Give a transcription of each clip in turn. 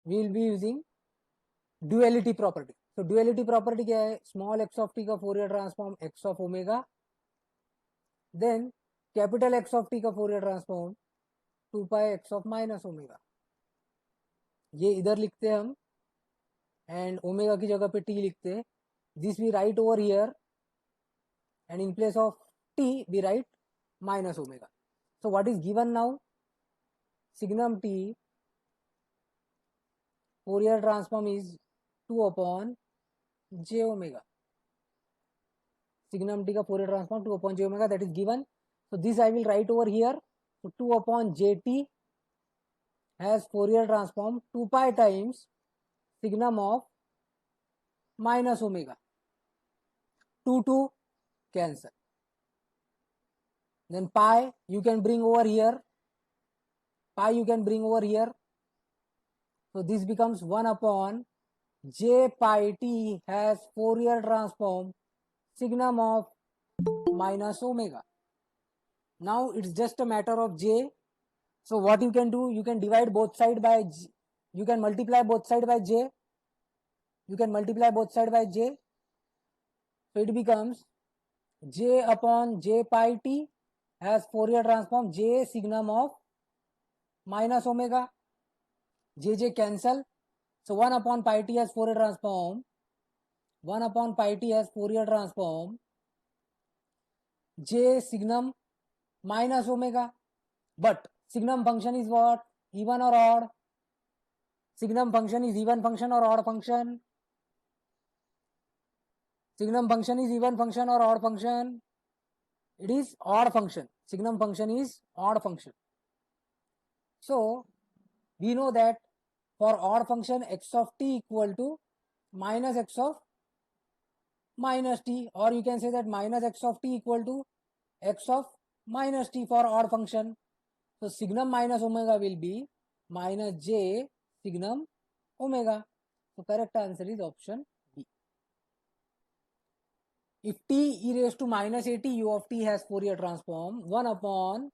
We will be using duality property. तो duality property क्या है? स्मॉल एक्स ऑफ टी का Fourier transform x of omega, then capital x of t का Fourier transform 2 pi x of minus omega. ये इधर लिखते हैं हम एंड ओमेगा की जगह पे टी लिखते हैं. This we write over here and in place of t we write minus omega. So what is given now? Signum t Fourier transform is 2 upon j omega. Signum t का Fourier transform 2 upon j omega, that is given. So this I will write over here. So 2 upon jt has Fourier transform 2 pi times signum of minus omega. 2 cancel. Then pi you can bring over here. Pi you can bring over here. So this becomes 1 upon j pi t has Fourier transform signum of minus omega. Now it's just a matter of j. So what you can do, you can divide both side by j. You can multiply both side by j. You can multiply both side by j. So it becomes j upon j pi t has Fourier transform j signum of minus omega. J cancel. So 1 upon pi t has Fourier transform. 1 upon pi t has Fourier transform j signum minus omega. But signum function is what? Even or odd? Signum function is even function or odd function? Signum function is even function or odd function? It is odd function. Signum function is odd function. So we know that for odd function x of t equal to minus x of minus t, or you can say that minus x of t equal to x of minus t for odd function. So signum minus omega will be minus j signum omega. So correct answer is option B. If t e raised to minus at u of t has Fourier transform 1 upon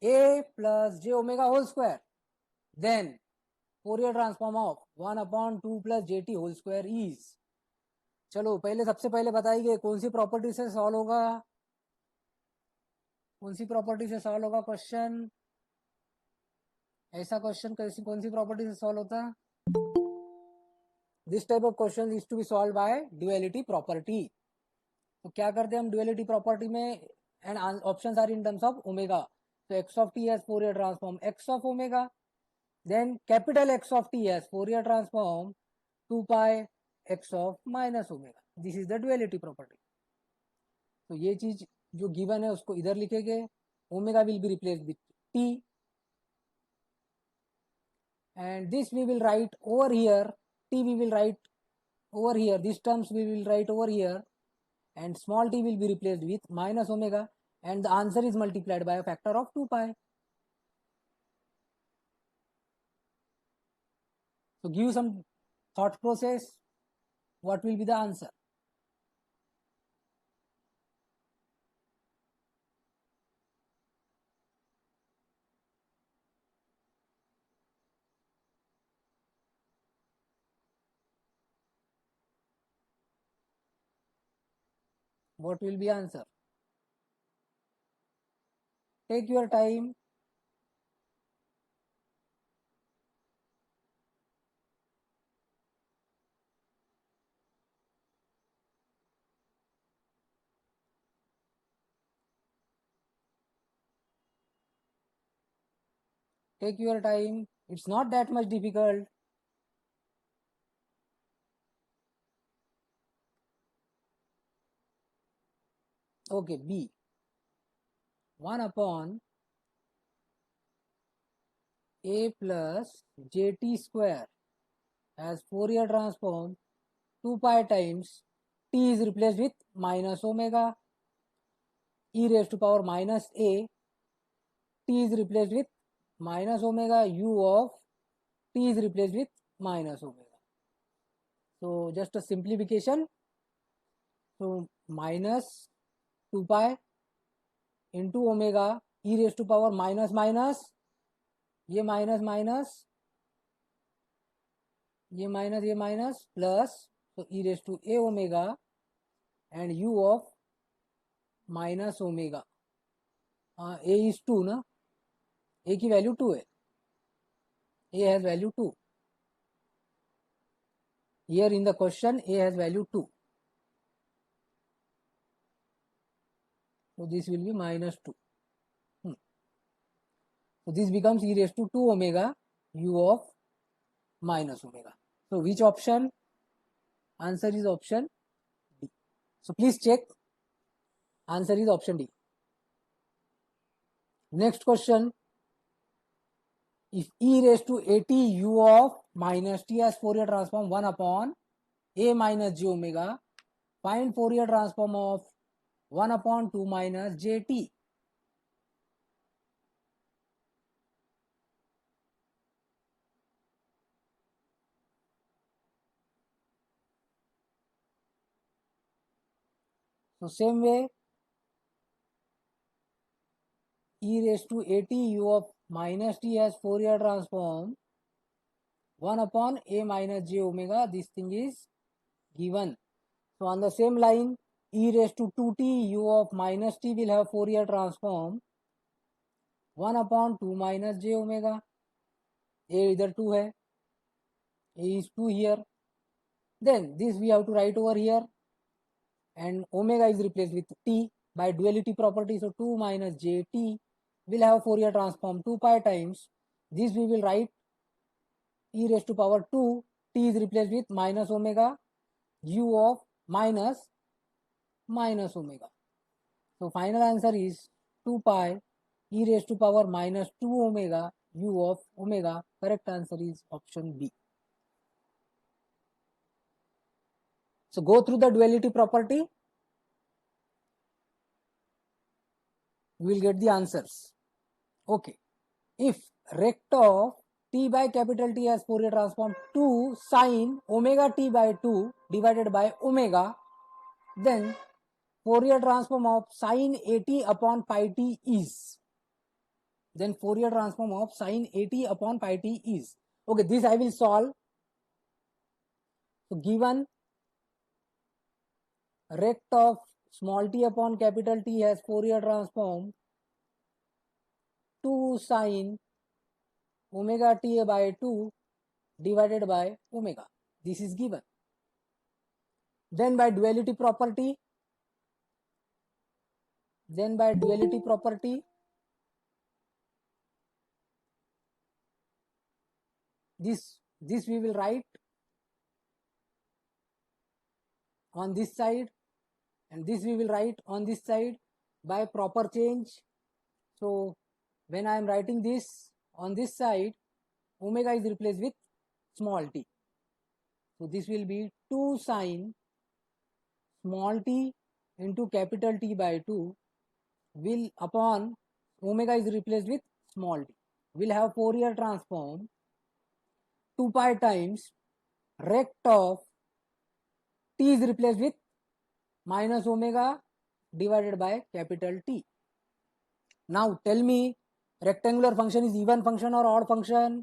a plus j omega whole square, then Fourier transform of 1 upon 2 plus jt whole square is. चलो पहले सबसे पहले बताइए कौन सी property से solve होगा? कौन सी प्रॉपर्टी से सॉल्व होगा क्वेश्चन? ऐसा क्वेश्चन कैसी कौन सी प्रॉपर्टी से सॉल्व होता? This type of question is to be solve by duality property. तो क्या करते हैं हम ड्यूएलिटी प्रॉपर्टी में? And options are in terms of omega. So x of t has Fourier transform x of omega, then capital X of t has Fourier transform 2 pi x of minus omega. This is the duality property. तो ये चीज जो given है उसको इधर लिखेंगे. Omega will be replaced with t and this we will write over here. T we will write over here. These terms we will write over here and small t will be replaced with minus omega and the answer is multiplied by a factor of 2 pi. So give some thought process. What will be the answer? What will be answer? Take your time. Take your time. It's not that much difficult. Okay, B. 1 upon a plus jt square as Fourier transform 2 pi times t is replaced with minus omega e raised to power minus a. T is replaced with minus omega u of t is replaced with minus omega. So just a simplification. So minus 2 pi into omega e raised to power minus minus, ये minus minus ये minus plus, तो e raise to a omega and u of minus omega. a is 2 ना, a की value 2 है, a has value 2. Here in the question a has value 2. So this will be minus 2. So this becomes e raised to 2 omega u of minus omega. So which option? Answer is option D. So please check. Answer is option D. Next question. If e raised to at u of minus t has Fourier transform 1 upon a minus j omega, find Fourier transform of 1 upon 2 minus jt. So same way, e raised to at u of minus t has Fourier transform 1 upon a minus j omega. This thing is given. So on the same line, e raised to 2t u of minus t will have Fourier transform 1 upon 2 minus j omega. A इधर 2 है, a is 2 here. Then this we have to write over here, and omega is replaced with t by duality property. So 2 minus jt will have Fourier transform 2 pi times. This we will write e raised to power 2, t is replaced with minus omega u of minus omega. So final answer is 2 pi e raised to power minus 2 omega u of omega. Correct answer is option B. So go through the duality property. We will get the answers. Okay. If rect of t by capital T has Fourier transform 2 sine omega t by 2 divided by omega, then Fourier transform of sine at upon pi t is. Then Fourier transform of sine at upon pi t is. Okay, this I will solve. So given rect of small t upon capital T has Fourier transform 2 sine omega t by 2 divided by omega. This is given. Then by duality property, this we will write on this side, and this we will write on this side by proper change. So when I am writing this on this side, omega is replaced with small t. So this will be 2 sine small t into capital T by 2 will upon omega is replaced with small t. Will have Fourier transform 2 pi times rect of t is replaced with minus omega divided by capital T. Now tell me, rectangular function is even function or odd function?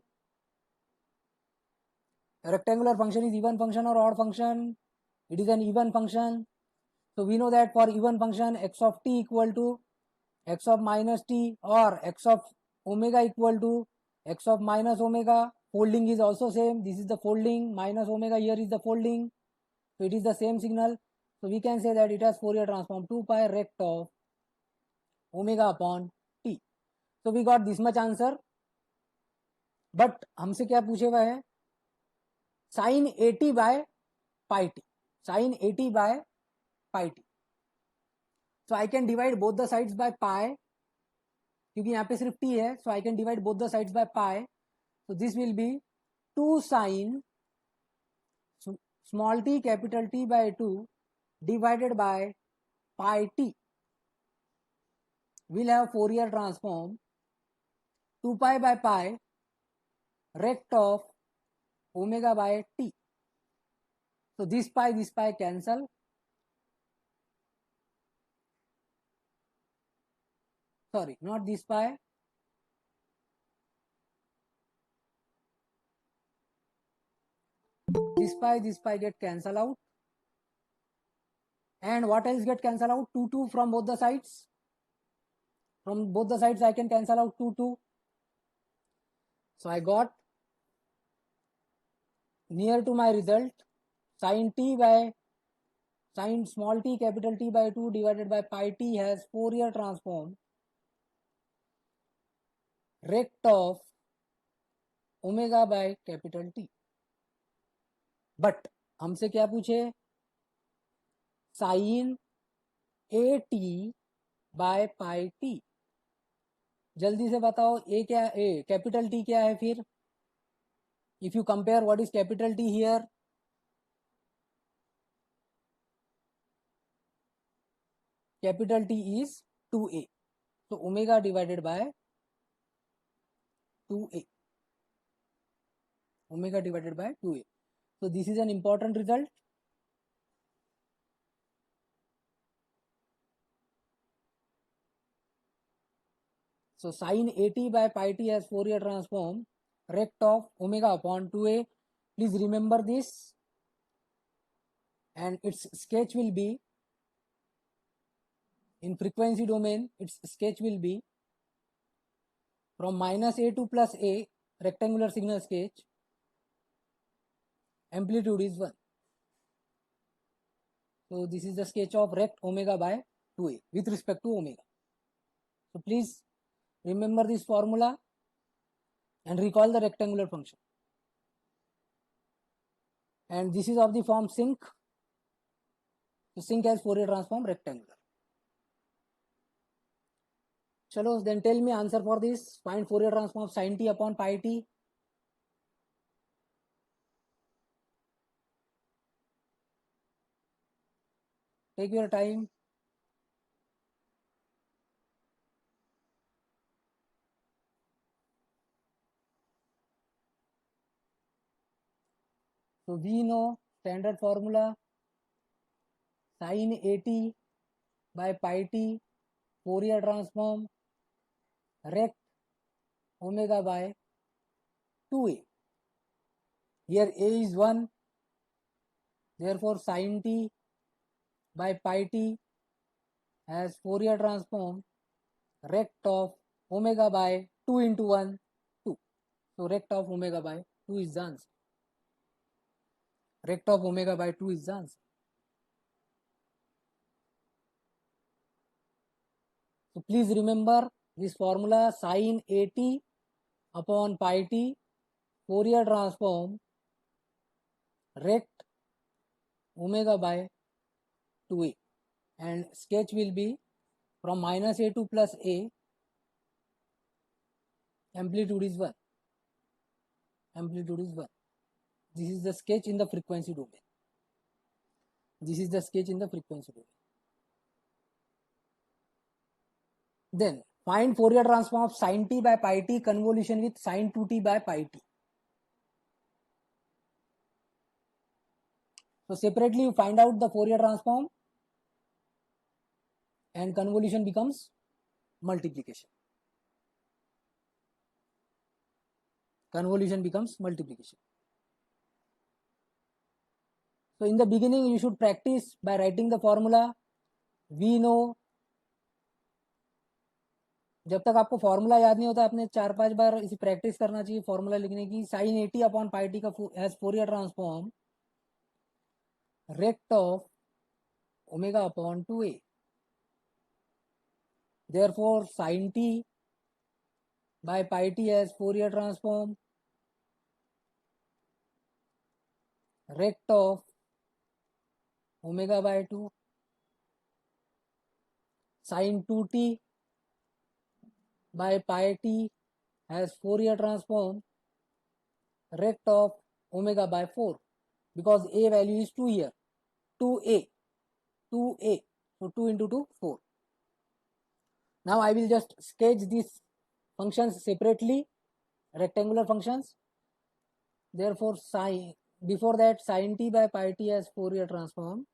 Rectangular function is even function or odd function? It is an even function. So we know that for even function x of t equal to x of minus t or x of omega equal to x of minus omega. Folding is also same. This is the folding, minus omega here is the folding. So it is the same signal. So we can say that it has Fourier transform 2 pi rect of omega upon t. So we got this much answer. But हमसे क्या पूछे हुआ है? Sin 80 by pi t. Sin 80 by pi t. So I can divide both the sides by pi. क्योंकि यहाँ पे सिर्फ t है. So I can divide both the sides by pi. So this will be 2 sin small t capital T by 2 divided by pi t. We'll have Fourier transform 2 pi by pi rect of omega by t. So this pi cancel. Sorry, not this pi. this pi get cancel out. And what else get cancel out? 2 from both the sides. From both the sides I can cancel out 2. So I got near to my result sin small t capital T by 2 divided by pi t has Fourier transform rect of omega by capital T. But हमसे क्या पूछे? Sine A T by pi T. जल्दी से बताओ ए क्या, ए capital T क्या है फिर? If you compare what is capital T here, capital T is 2a. so omega divided by 2a. omega divided by 2a. So this is an important result. So sin at by pi t has Fourier transform rect of omega upon 2a. Please remember this, and its sketch will be in frequency domain. Its sketch will be from minus a to plus a, rectangular signal sketch. Amplitude is 1. So this is the sketch of rect omega by 2a with respect to omega. So please remember this formula and recall the rectangular function. And this is of the form sinc. So sinc has Fourier transform rectangular. Chalo, then tell me answer for this. Find Fourier transform of sin t upon pi t. Take your time. So we know standard formula sin at by pi t Fourier transform rect omega by 2a. Here a is 1, therefore sin t by pi t has Fourier transform rect of omega by 2 into 1, 2. So rect of omega by 2 is the answer. Rect of omega by 2 is the answer. So please remember this formula sin at upon pi t Fourier transform rect omega by 2a, and sketch will be from minus a to plus a. Amplitude is 1. Amplitude is 1. This is the sketch in the frequency domain. This is the sketch in the frequency domain. Then find Fourier transform of sin t by pi t convolution with sin 2t by pi t. So separately you find out the Fourier transform and convolution becomes multiplication. Convolution becomes multiplication. So in the beginning you should practice by writing the formula. We know, जब तक आपको formula याद नहीं होता आपने 4-5 बार इसे practice करना चाहिए फॉर्मूला लिखने की. साइन ए टी अपॉन पाई टी का has Fourier transform rect of omega upon 2a. Therefore sin t by pi t has Fourier transform rect of omega by 2. Sin 2t by pi t has Fourier transform rect of omega by 4, because a value is 2 here. 2a. So 2 into 2, 4. Now I will just sketch these functions separately, rectangular functions. Therefore before that sin t by pi t has Fourier transform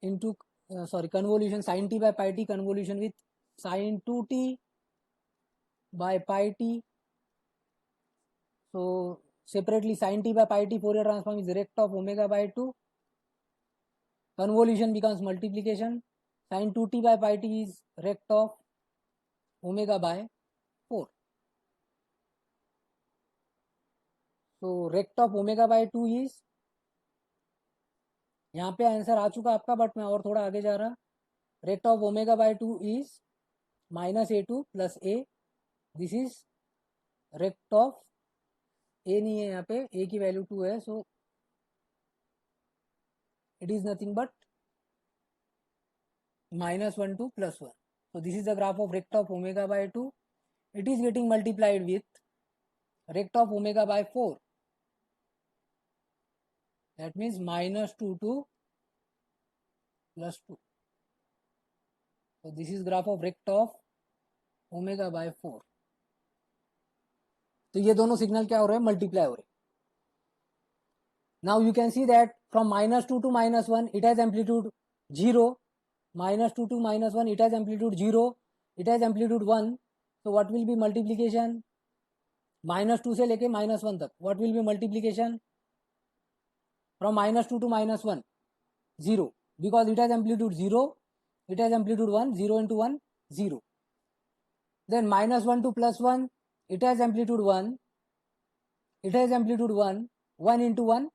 into convolution sin t by pi t convolution with sin 2t by pi t. So separately sin t by pi t Fourier transform is rect of omega by 2. Convolution becomes multiplication. Sin 2t by pi t is rect of omega by 4. So rect of omega by 2 is, यहाँ पे answer आ चुका आपका, but मैं और थोड़ा आगे जा रहा. Rect of omega by 2 is -a2 plus a. This is rect of a नहीं है, यहाँ पे a की वैल्यू 2 है, so it is nothing but -1 to +1. So this is the graph of rect of omega by 2. It is getting multiplied with rect of omega by 4. That means -2 to +2. So this is graph of rect of omega by 4. तो ये दोनों signal क्या हो रहे हैं, multiply हो रहे हैं. Now you can see that from -2 to -1 it has amplitude 0. -2 to -1 it has amplitude 0. It has amplitude 1. So what will be multiplication? -2 से लेके -1 तक. What will be multiplication? From -2 to -1, 0. Because it has amplitude 0, it has amplitude 1, 0 into 1, 0. Then -1 to +1, it has amplitude 1, it has amplitude 1, 1 into 1,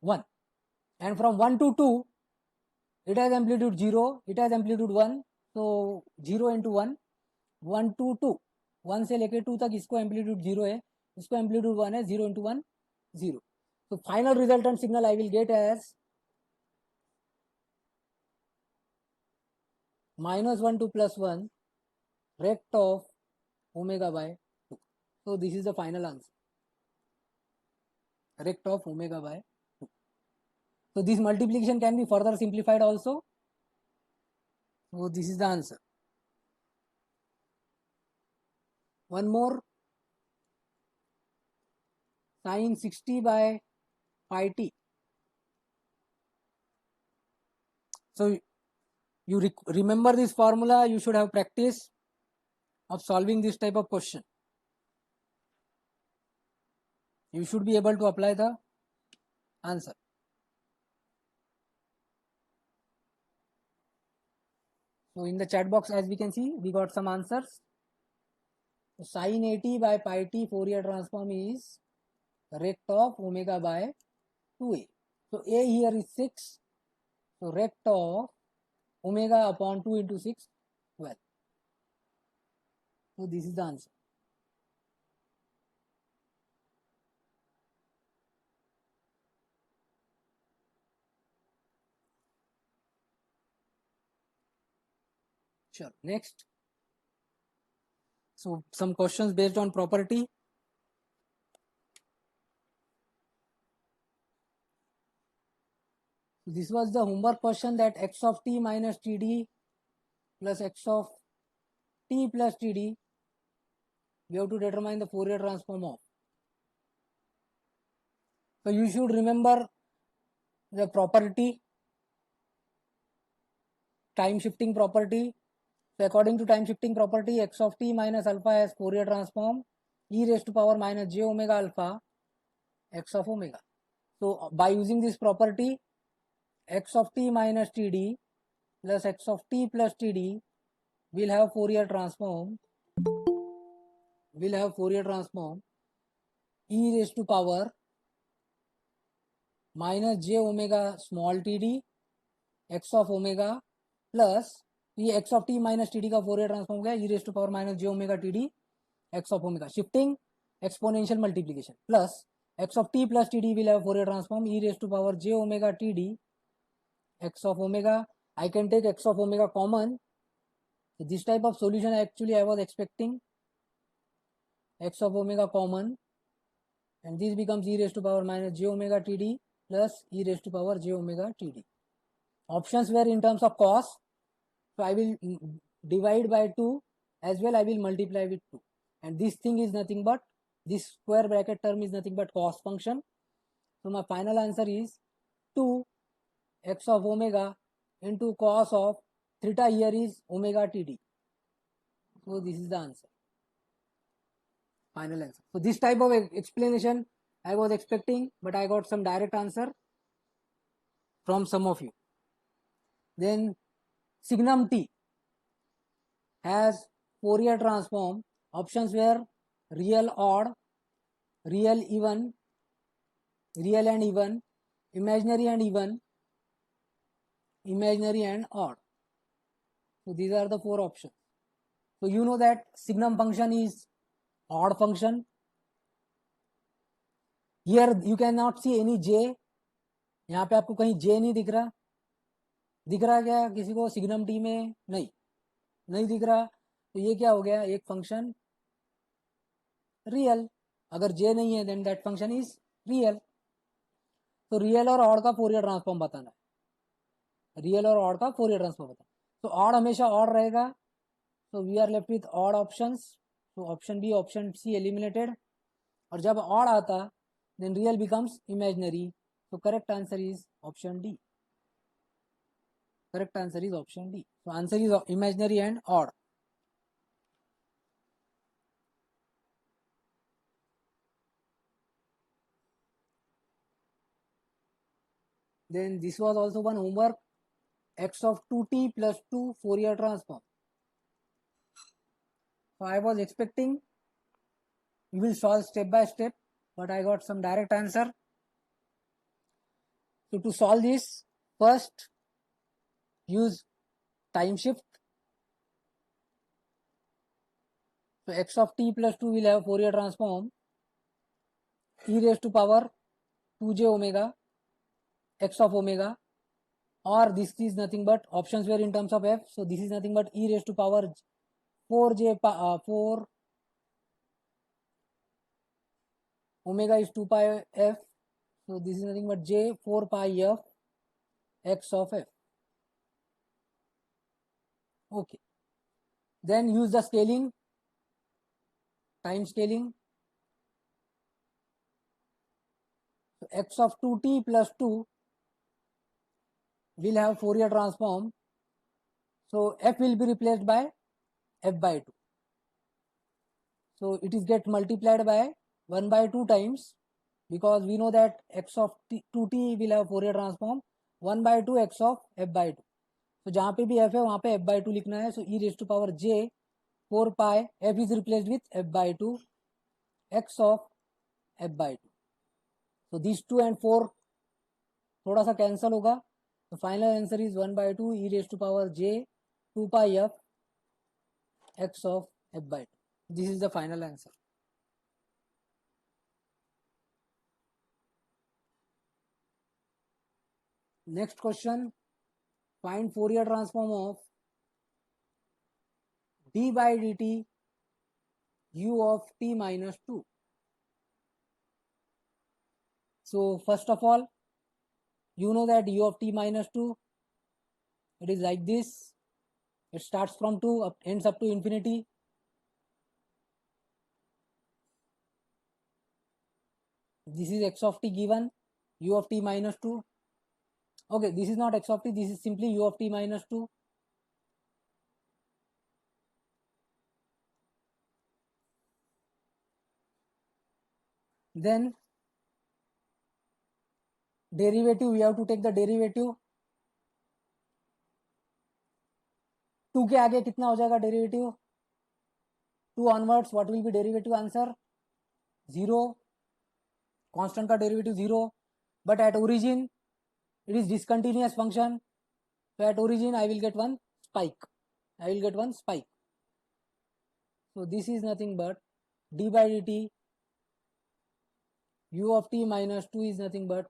1. And from 1 to 2, it has amplitude 0, it has amplitude 1, so 0 into 1, 1 to 2. 1 से लेके 2 तक इसको amplitude 0 है, इसको amplitude 1 है, 0 into 1, 0. So final resultant signal I will get as -1 to +1 rect of omega by 2. So this is the final answer, rect of omega by 2. So this multiplication can be further simplified also. So this is the answer. One more, sin 60 by pi t. So you remember this formula, you should have practice of solving this type of question. You should be able to apply the answer. So in the chat box, as we can see, we got some answers. So sin 80 by pi t Fourier transform is rect of omega by 2a. So a here is 6. So rect of omega upon 2 into 6, 12. So this is the answer. Sure. Next. So some questions based on property. This was the homework question, that x of t minus td plus x of t plus td, we have to determine the Fourier transform of. So you should remember the property, time shifting property. So according to time shifting property, x of t minus alpha has Fourier transform e raised to power minus j omega alpha x of omega. So by using this property, x of t minus td plus x of t plus td will have Fourier transform, e raised to power minus j omega small td x of omega plus ये x of t minus td का Fourier transform गया e raised to power minus j omega td x of omega, shifting exponential multiplication, plus x of t plus td will have Fourier transform e raised to power j omega td x of omega. I can take x of omega common. So this type of solution actually I was expecting, x of omega common, and this becomes e raised to power minus j omega td plus e raised to power j omega td. Options were in terms of cos, so I will divide by 2, as well I will multiply with 2, and this thing is nothing but, this square bracket term is nothing but cos function. So my final answer is 2 x of omega into cos of theta, here is omega td. So this is the answer, final answer. So this type of explanation I was expecting, but I got some direct answer from some of you. Then signum t has Fourier transform. Options were real odd, real even, real and even, imaginary and even, imaginary and odd. So these are the four options. So you know that signum function is odd function. Here you cannot see any j. यहाँ पे आपको कहीं j नहीं दिख रहा. दिख रहा क्या किसी को सिग्नम टी में? नहीं दिख रहा. तो ये क्या हो गया? एक फंक्शन रियल. अगर j नहीं है then that function is real. तो रियल और ऑड का फोरियर ट्रांसफॉर्म बताना है. रियल और ऑड का फोरियर ट्रांसफॉर्म बताना. तो ऑड हमेशा ऑड रहेगा. So we are left with odd options. So option B, option C eliminated. और जब odd आता then real becomes imaginary. So correct answer is option D. Correct answer is option D. So answer is imaginary and odd. Then this was also one homework. X of 2t plus 2 Fourier transform. So I was expecting you will solve step by step, but I got some direct answer. So to solve this, first use time shift. So x of t plus 2 will have Fourier transform e raised to power 2j omega x of omega, or this is nothing but options were in terms of f. So this is nothing but e raised to power 4 omega is 2 pi f. So this is nothing but j 4 pi f x of f. Okay. Then use the scaling, time scaling. So x of 2t plus 2 will have Fourier transform. So f will be replaced by f by 2. So it is get multiplied by 1 by 2 times, because we know that x of 2t will have Fourier transform 1 by 2 x of f by 2. तो जहाँ पे भी f है वहाँ पे f by 2 लिखना है. So e raised to power j 4 pi f is replaced with f by 2 x of f by 2. So these 2 and 4 थोड़ा सा कैंसल होगा. तो final answer is 1 by 2 e raised to power j 2 pi f x of f by 2. This is the final answer. Next question, find Fourier transform of d by dt u of t minus 2. So first of all, you know that u of t minus 2, it is like this. It starts from 2, ends up to infinity. This is x of t given, u of t minus 2. Okay, this is not x of t, this is simply u of t minus 2. Then derivative, we have to take the derivative. 2 के आगे कितना हो जाएगा derivative? 2 onwards, what will be derivative answer? 0. Constant का derivative 0. But at origin, it is discontinuous function. So at origin, I will get one spike. I will get one spike. So this is nothing but d by dt u of t minus 2 is nothing but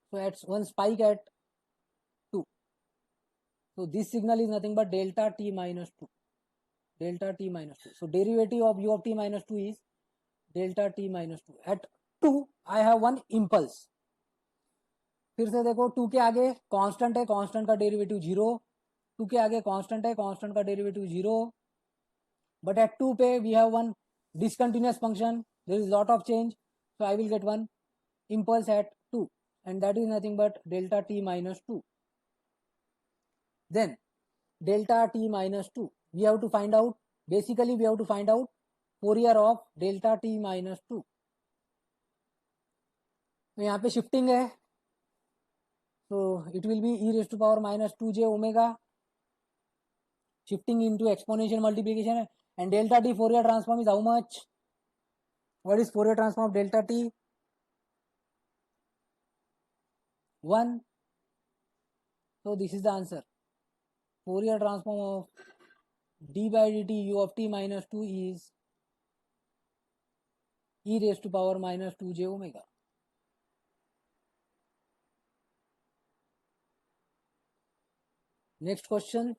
so at one spike at 2. So this signal is nothing but delta t minus 2. Delta t minus 2. So derivative of u of t minus 2 is delta t minus 2. At 2, I have one impulse. फिर से देखो 2 के आगे constant है, constant का derivative 0. 2 के आगे constant है, कांस्टेंट का डेरिवेटिव 0. But at 2 पे we have one discontinuous function. There is lot of change. So I will get one impulse at 2, and that is nothing but delta t minus 2. Then delta t minus 2, we have to find out Basically we have to find out Fourier of delta t minus 2. तो यहाँ पे shifting है, so it will be e raised to power minus 2j omega, shifting into exponential multiplication, and delta t Fourier transform is how much? What is Fourier transform of delta t? 1. So this is the answer. Fourier transform of d by dt u of t minus 2 is e raised to power minus 2j omega. Next question.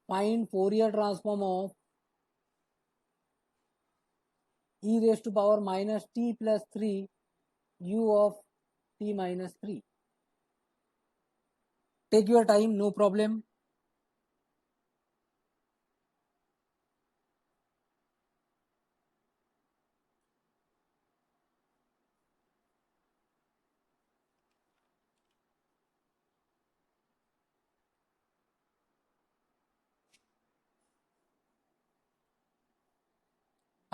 Find Fourier transform of e raised to power minus t plus 3 u of t minus 3. Take your time, no problem.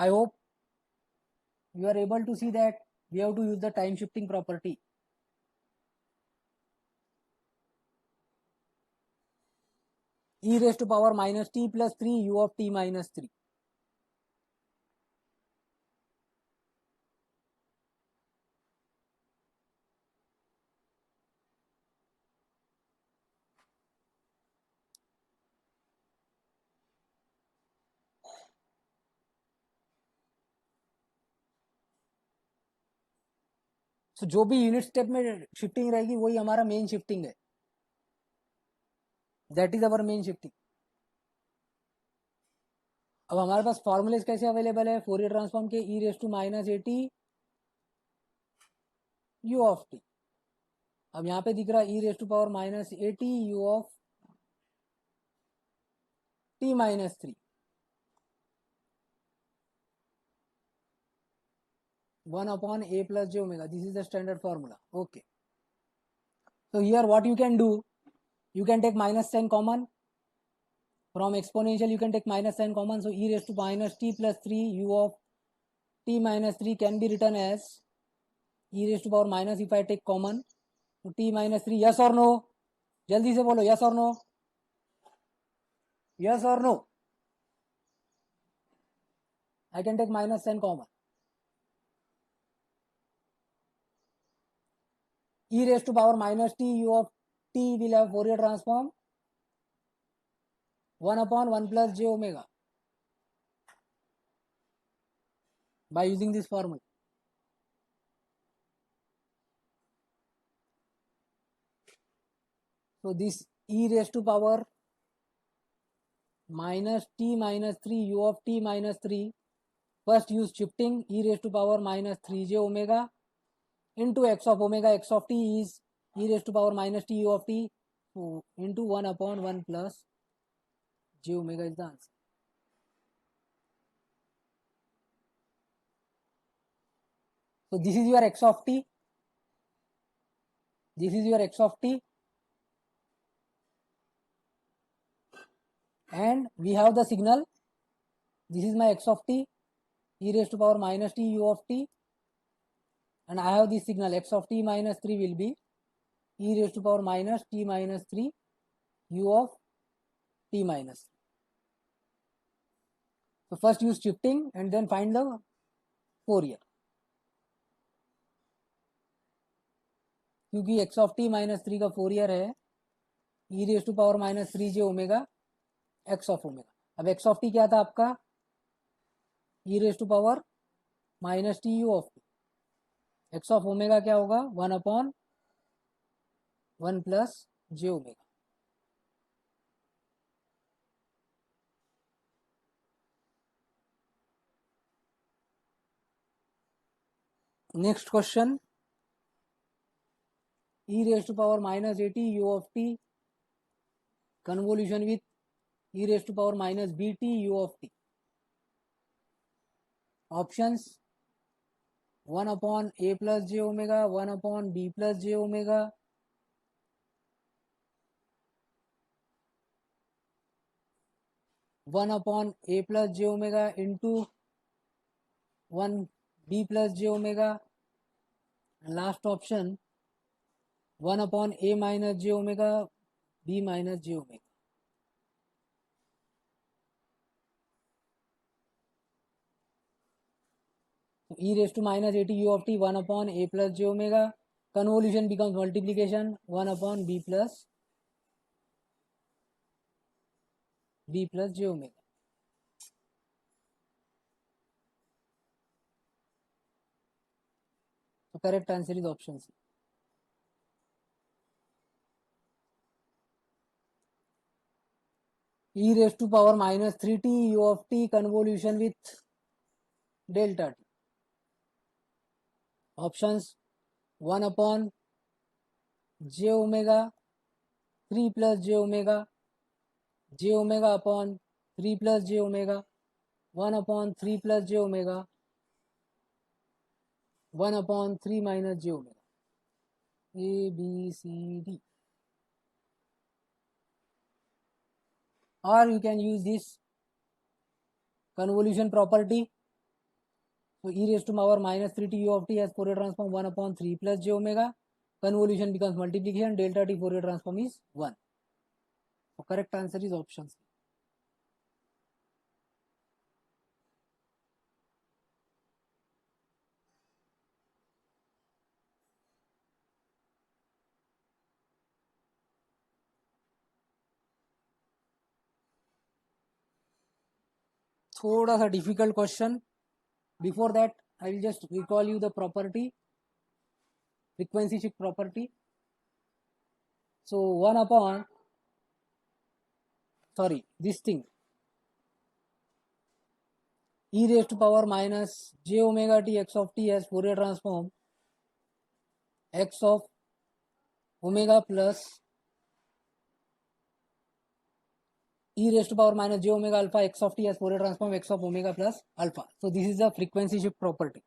I hope you are able to see that we have to use the time shifting property. E raised to power minus t plus 3 u of t minus 3. So जो भी unit step में shifting रहेगी वही हमारा main shifting है, that is our main shifting. अब हमारे पास फॉर्मूलेज कैसे अवेलेबल है फोरियर ट्रांसफॉर्म के? E raise to minus a t u of t. अब यहाँ पे दिख रहा है e raise to power minus a t u of t minus 3. 1 upon a plus j omega. This is the standard formula. Okay. So here what you can do, you can take minus sign common. From exponential you can take minus sign common. So e raised to minus t plus 3 u of t minus 3 can be written as e raised to power minus, if I take common, तो t minus 3. yes or no? जल्दी से बोलो, yes or no? Yes or no? I can take minus sign common. E raised to power minus t u of t will have Fourier transform 1 upon 1 plus j omega by using this formula. So this e raised to power minus t minus 3 u of t minus 3, first use shifting, e raised to power minus 3j omega into x of omega. X of t is e raised to power minus t u of t, so into 1 upon 1 plus j omega is the answer. So this is your x of t, this is your x of t, and we have the signal. This is my x of t, e raised to power minus t u of t, and I have this signal x of t minus 3 will be e raised to power minus t minus 3 u of t minus 3. So first use shifting and then find the Fourier. क्योंकि x of t minus 3 का Fourier है e raised to power minus 3j omega x of omega. अब x of t क्या था आपका? e raised to power minus t u of t. x of omega क्या होगा? 1 upon 1 plus j omega. Next question, e raised to power minus 80 u of t convolution with e raised to power minus bt u of t. Options 1 upon a plus j omega, 1 upon b plus j omega, 1 upon a plus j omega into 1 b plus j omega, and last option 1 upon a minus j omega b minus j omega. So e raised to minus 80 u of t 1 upon a plus j omega. Convolution becomes multiplication 1 upon b plus j omega. So correct answer is option C. E raised to power minus 3t u of t convolution with delta t. Options 1 upon j omega 3 plus j omega upon 3 plus j omega 1 upon 3 plus j omega 1 upon 3 minus j omega. A, B, C, D. Or you can use this convolution property. So e raised to power minus 3t u of t has Fourier transform 1 upon 3 plus j omega. Convolution becomes multiplication. Delta t Fourier transform is 1. So correct answer is option C. थोड़ा सा difficult question. Before that, I will just recall you the property, frequency shift property. So 1 upon, sorry, this thing, e raised to power minus j omega t x of t has Fourier transform x of omega plus e raised to power minus j omega alpha x of t has Fourier transform x of omega plus alpha. So this is a frequency shift property.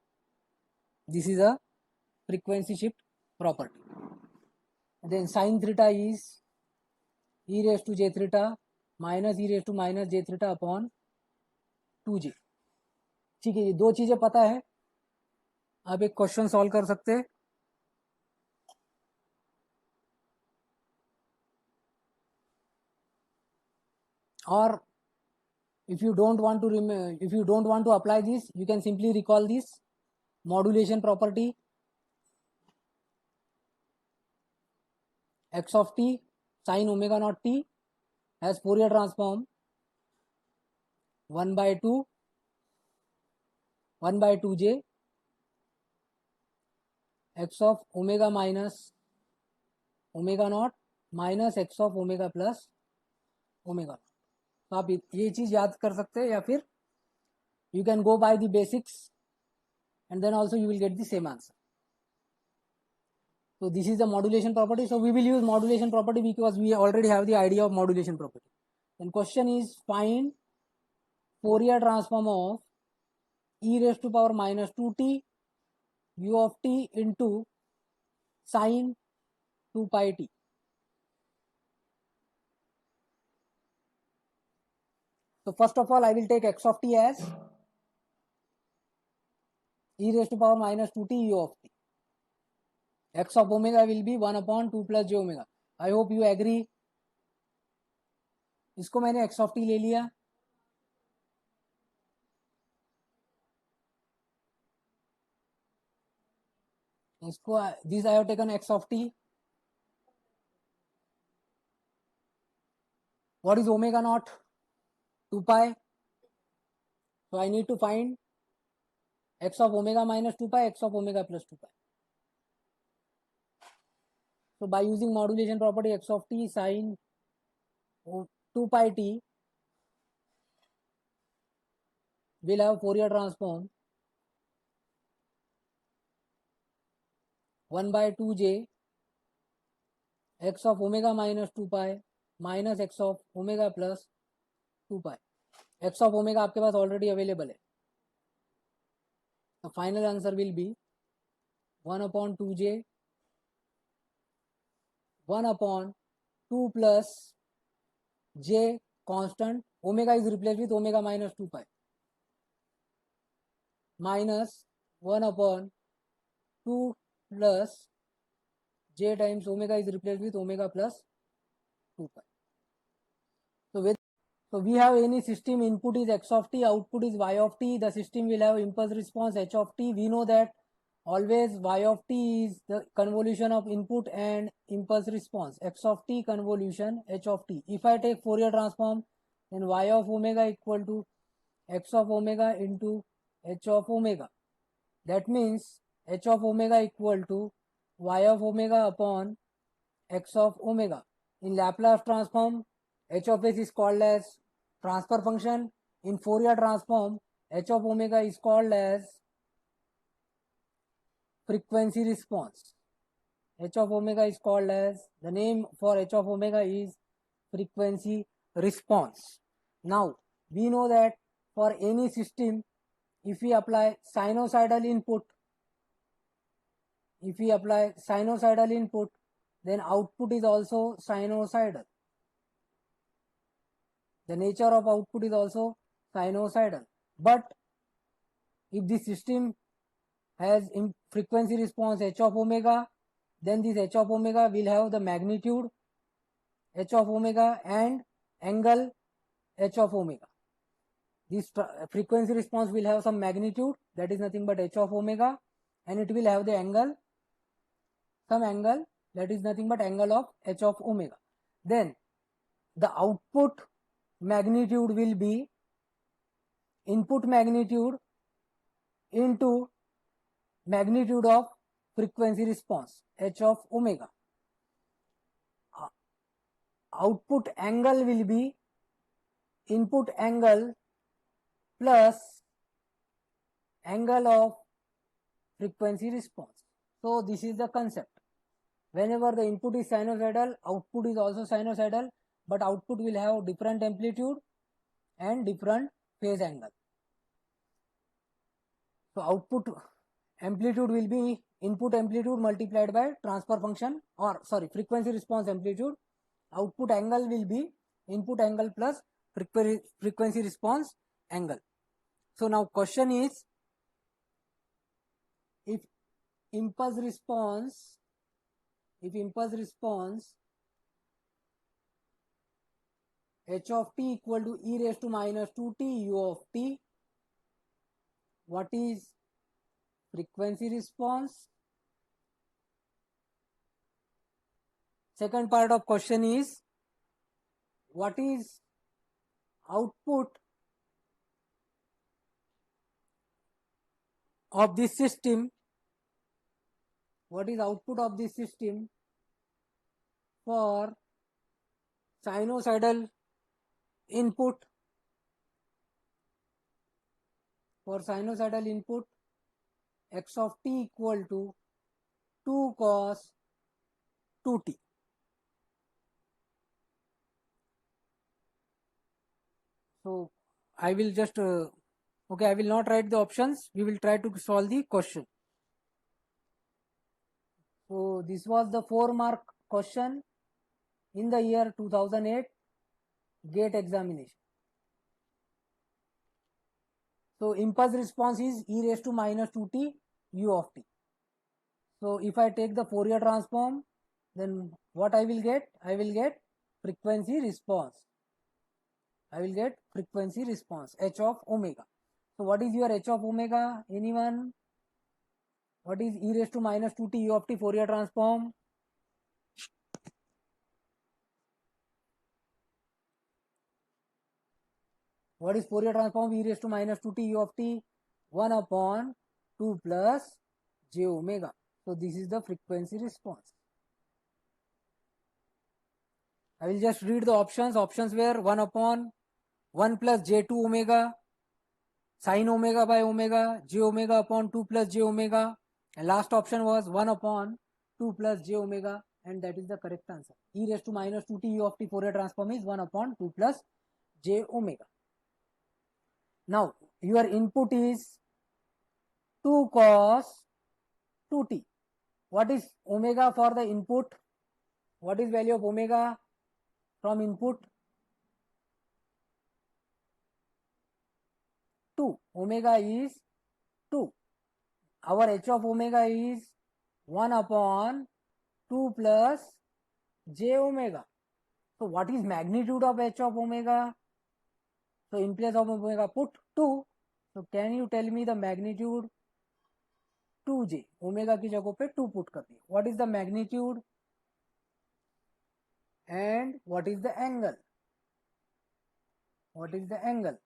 This is a frequency shift property. Then sin theta is e raised to j theta minus e raised to minus j theta upon 2j. ठीक है, ये दो चीजें पता है, आप एक question solve कर सकते हैं. और if you don't want to apply this, you can simply recall this modulation property. X of t sin omega naught t has Fourier transform 1 by 2j x of omega minus omega naught minus x of omega plus omega. तो आप ये चीज याद कर सकते हैं, या फिर you can go by the basics and then also you will get the same answer. So this is the modulation property. So we will use modulation property because we already have the idea of modulation property. Then question is find Fourier transform of e raised to power minus 2t u of t into sin 2 pi t. So first of all, I will take x of t as e raised to power minus 2t u of t. X of omega will be 1 upon 2 plus j omega. I hope you agree. इसको मैंने x of t ले लिया. इसको this I have taken x of t. What is omega naught? 2 pi. So I need to find x of omega minus 2 pi, x of omega plus 2 pi. So by using modulation property, x of t sin 2 pi t will have Fourier transform 1 by 2j x of omega minus 2 pi minus x of omega plus 2 pi. x of omega आपके पास already available है. The final answer will be 1 upon 2j 1 upon 2 plus j constant, omega is replaced with omega minus 2 pi minus 1 upon 2 plus j times omega is replaced with omega plus 2 pi. So we have any system, input is x of t, output is y of t. The system will have impulse response h of t. We know that always y of t is the convolution of input and impulse response. X of t convolution h of t. If I take Fourier transform, then y of omega equal to x of omega into h of omega. That means h of omega equal to y of omega upon x of omega. In Laplace transform, h of s is called as transfer function. In Fourier transform, h of omega is called as frequency response. H of omega is called as, the name for h of omega is frequency response. Now, we know that for any system, if we apply sinusoidal input, then output is also sinusoidal. The nature of output is also sinusoidal. But if the system has frequency response h of omega, then this h of omega will have the magnitude h of omega and angle h of omega. This frequency response will have some magnitude, that is nothing but h of omega, and it will have the angle, some angle, that is nothing but angle of h of omega. Then the output magnitude will be input magnitude into magnitude of frequency response h of omega. Output angle will be input angle plus angle of frequency response. So this is the concept. Whenever the input is sinusoidal, output is also sinusoidal, but output will have different amplitude and different phase angle. So output amplitude will be input amplitude multiplied by transfer function, or sorry, frequency response amplitude. Output angle will be input angle plus frequency response angle. So now question is, if impulse response h of t equal to e raised to minus 2t u of t, what is frequency response? Second part of question is, what is output of this system? What is output of this system for sinusoidal input? For sinusoidal input, x of t equal to 2 cos 2t. So I will just okay, I will not write the options, we will try to solve the question. So this was the 4-mark question in the year 2008 GATE examination. So impulse response is e raised to minus 2t u of t. So if I take the Fourier transform, then what I will get? I will get frequency response. H of omega. So what is your h of omega? Anyone? What is e raised to minus 2t u of t Fourier transform? What is Fourier transform e raised to minus 2t u of t? 1 upon 2 plus j omega. So this is the frequency response. I will just read the options. Options were 1 upon 1 plus j2 omega, sin omega by omega, j omega upon 2 plus j omega, and last option was 1 upon 2 plus j omega, and that is the correct answer. E raised to minus 2t u of t Fourier transform is 1 upon 2 plus j omega. Now your input is 2 cos 2t. What is omega for the input? What is value of omega from input? 2. Omega is 2. Our h of omega is 1 upon 2 plus j omega. So what is magnitude of h of omega? So in place of omega put 2. So can you tell me the magnitude? 2j. Omega की जगह पे 2 put कर दिए. What is the magnitude? And what is the angle? What is the angle?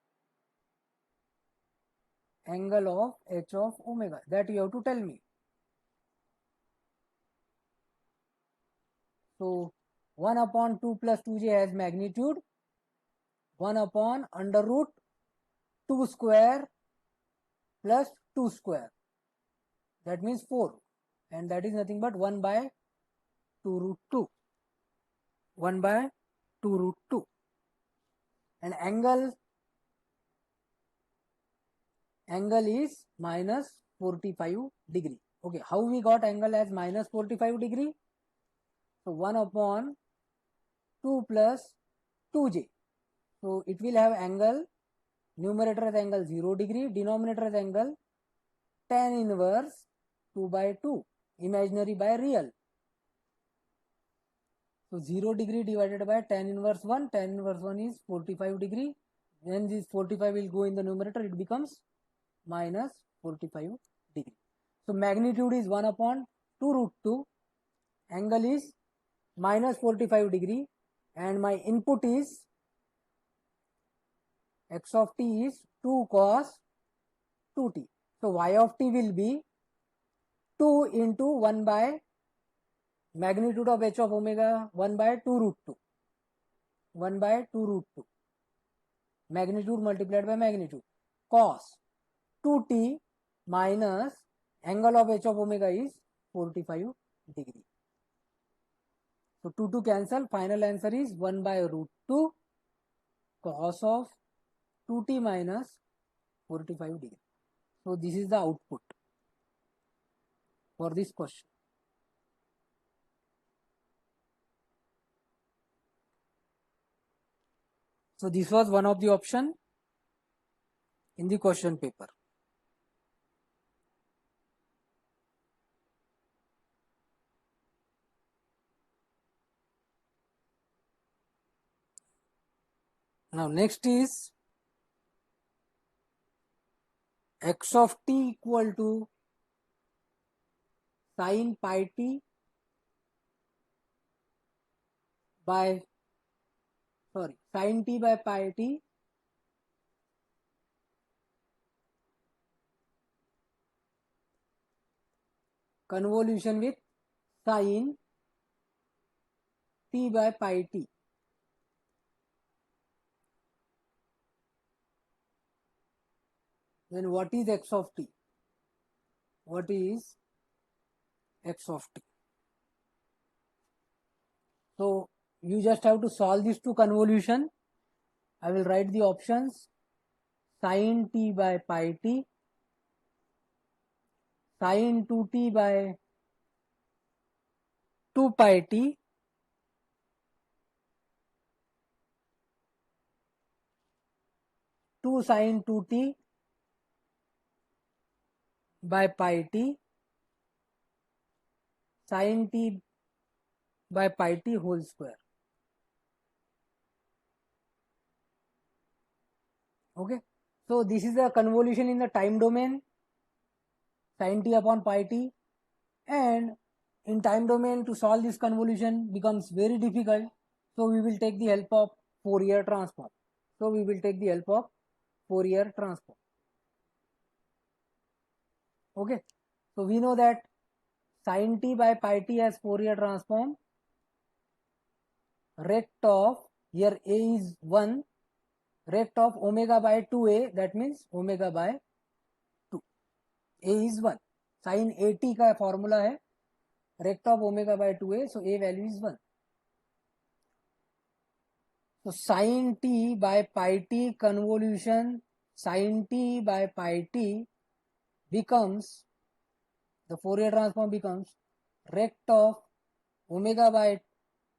Angle of h of omega. That you have to tell me. So 1 upon 2 plus 2j has magnitude 1 upon under root 2 square plus 2 square. That means 4. And that is nothing but 1 by 2 root 2. 1 by 2 root 2. And angle is minus 45 degree. Okay, how we got angle as minus 45 degree? So 1 upon 2 plus 2j. So it will have angle, numerator as angle 0 degree, denominator as angle tan inverse 2 by 2, imaginary by real. So 0 degree divided by tan inverse 1, tan inverse 1 is 45 degree. When this 45 will go in the numerator, it becomes minus 45 degree. So magnitude is 1 upon 2 root 2, angle is minus 45 degree, and my input is x of t is 2 cos 2t. So y of t will be 2 into 1 by magnitude of h of omega 1 by 2 root 2. 1 by 2 root 2. Magnitude multiplied by magnitude. Cos 2t minus angle of h of omega is 45 degree. So 2 cancel. Final answer is 1 by root 2 cos of 2t minus 45 degree. So this is the output for this question. So this was one of the option in the question paper. Now next is x of t equal to sin pi t by sin t by pi t convolution with sin t by pi t. Then what is x of t? What is x of t? So you just have to solve these two convolution. I will write the options: sin t by pi t, sin 2t by 2 pi t, two sin 2t by pi t, sin t by pi t whole square. Okay, so this is the convolution in the time domain, sin t upon pi t, and in time domain to solve this convolution becomes very difficult. So we will take the help of Fourier transform. Okay, so we know that sin t by pi t has Fourier transform. Rect of, here a is 1, rect of omega by 2a, that means omega by 2. A is 1. Sin at का formula है rect of omega by 2a, so a value is 1. So sin t by pi t convolution, sin t by pi t becomes, the Fourier transform becomes rect of omega by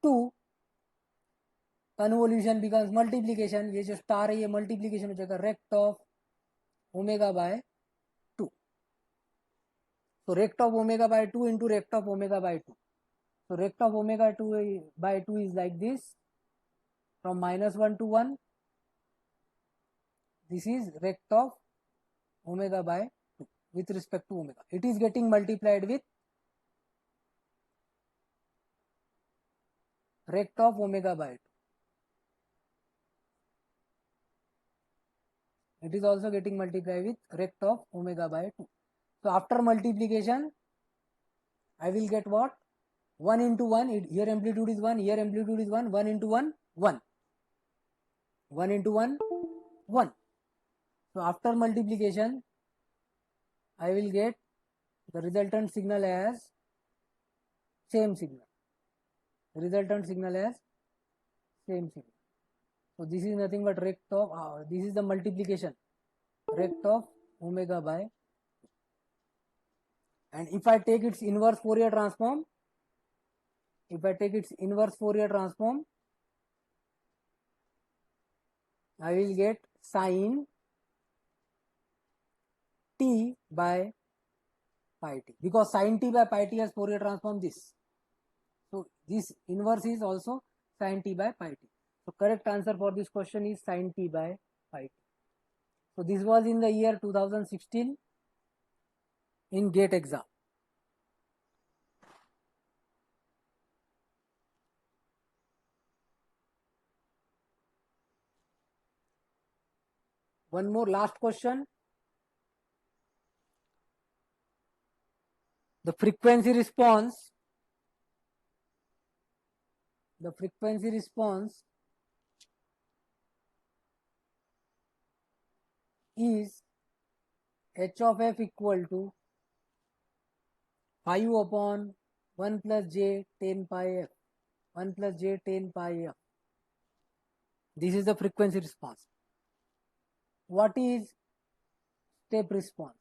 2, convolution becomes multiplication, ये जो star है ये multiplication हो जाएगा rect of omega by 2. So rect of omega by 2 into rect of omega by 2. So rect of omega 2 by 2 is like this, from -1 to 1. This is rect of omega by 2 with respect to omega. It is getting multiplied with rect of omega by 2. It is also getting multiplied with rect of omega by 2. So after multiplication, I will get what? 1 into 1, here amplitude is 1, here amplitude is 1, 1 into 1, 1. 1 into 1, 1. So after multiplication, I will get the resultant signal as same signal. Resultant signal as same signal. So this is nothing but rect of, this is the multiplication, rect of omega by. And if I take its inverse Fourier transform, I will get sin t by pi t, because sin t by pi t has Fourier transform this. So this inverse is also sin t by pi t. So correct answer for this question is sin t by pi t. So this was in the year 2016 in GATE exam. One more last question. The frequency response is h of f equal to 5 upon 1 plus j 10 pi f. 1 plus j 10 pi f. This is the frequency response. What is step response?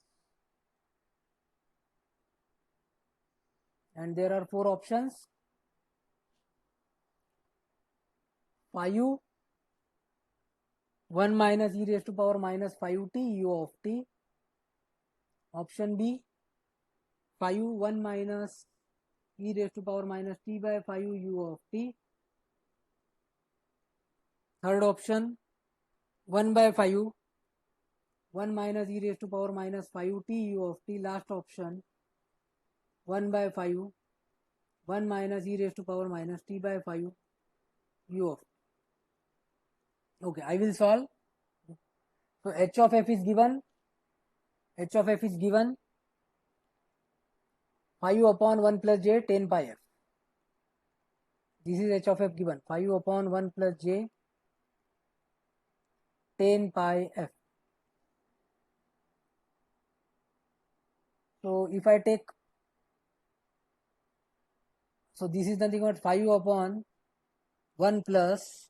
And there are 4 options. 5 1 minus e raised to power minus 5t u of t. Option B 5 1 minus e raised to power minus t by 5 u of t. Third option 1 by 5 1 minus e raised to power minus 5t u of t. Last option 1 by 5 1 minus e raised to power minus t by 5 u of t. Okay, I will solve. So h of f is given. 5 upon 1 plus j 10 pi f. This is h of f given. 5 upon 1 plus j 10 pi f. So if I take, so this is nothing but 5 upon 1 plus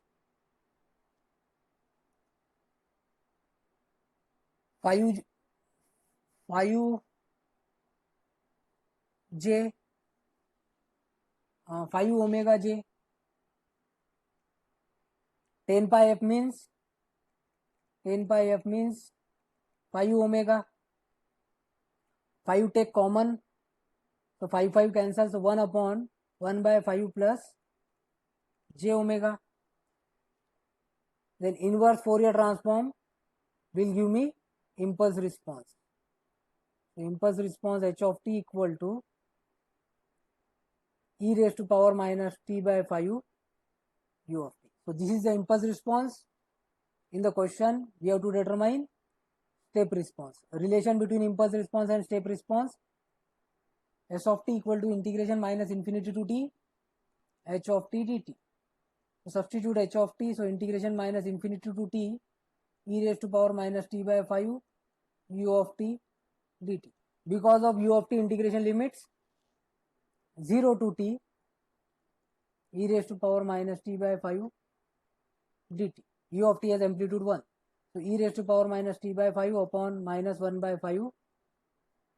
5 j 5 omega j 10 pi f means 5 omega. 5 take common, so 5 cancels, so 1 upon 1 by 5 plus j omega. Then inverse Fourier transform will give me impulse response. So impulse response h of t equal to e raised to power minus t by 5 u of t. So this is the impulse response. In the question, we have to determine step response. Relation between impulse response and step response. S of t equal to integration minus infinity to t h of t dt. So substitute h of t, so integration minus infinity to t e raised to power minus t by 5 u of t dt. Because of u of t integration limits 0 to t e raised to power minus t by 5 dt. U of t has amplitude 1. So e raised to power minus t by 5 upon minus 1 by 5.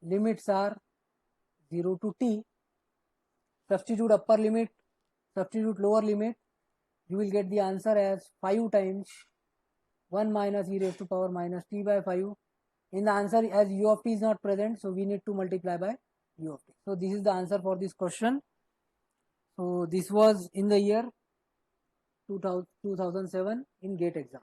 Limits are 0 to t. Substitute upper limit, substitute lower limit. You will get the answer as 5 times 1 minus e raised to power minus t by 5 in the answer, as u of t is not present, so we need to multiply by u of t. So this is the answer for this question. So this was in the year 2007 in GATE exam.